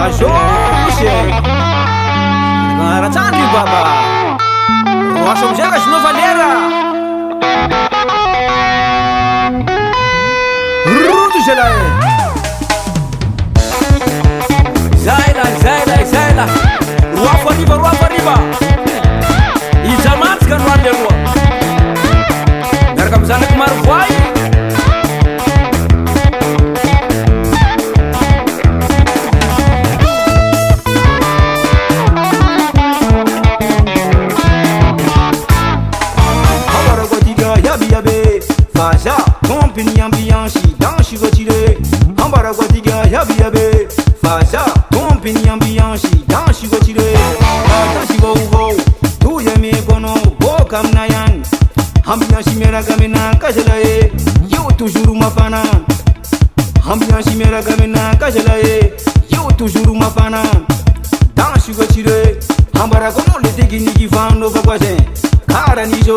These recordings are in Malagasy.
Ajoshe Garatani baba Washo mjega shino valera Rudu jelae Zaila Ruafa riba Ijamat kan wande rua Darkam sana kemar vai Faja, compagnie ambiance, dans chigotire. Ambara gotiga, yabi yabe. Faja, compagnie ambiance, dans chigotire. Dans chigo ugo, tu yemi kono, bokam nayan. Ambiance mera gamina kajalaye, yo toujours mafana. Ambiance mera gamina kajalaye, yo toujours mafana. Dans chigotire, ambara kono le tegini gifano bakwaje. Kara nijo,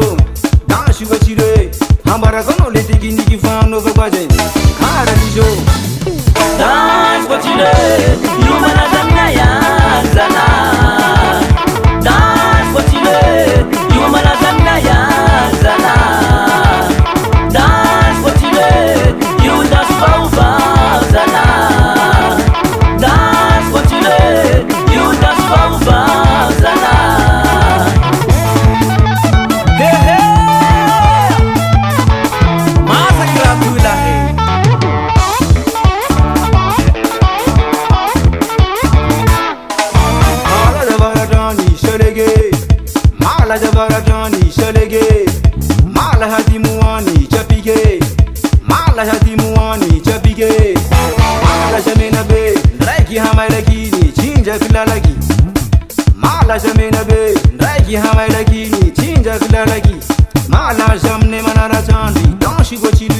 dans chigotire. Ambara kono le tegini gifano bakwaje. Kara nijo. Dans chigotire, yumana zamna ya zana. Dans chigotire, yumana zamna ya zana. Dans chigotire, you das pauva zana. Dans chigotire, you das pauva zana. Mala jabaratani shalege Mala hatimuani chapige Mala hatimuani chapige Mala jamena be Raiki hamailakini chinja filalaki Mala jamena be Raiki hamailakini chinja filalaki Mala jamne manara chandi Danshi gochile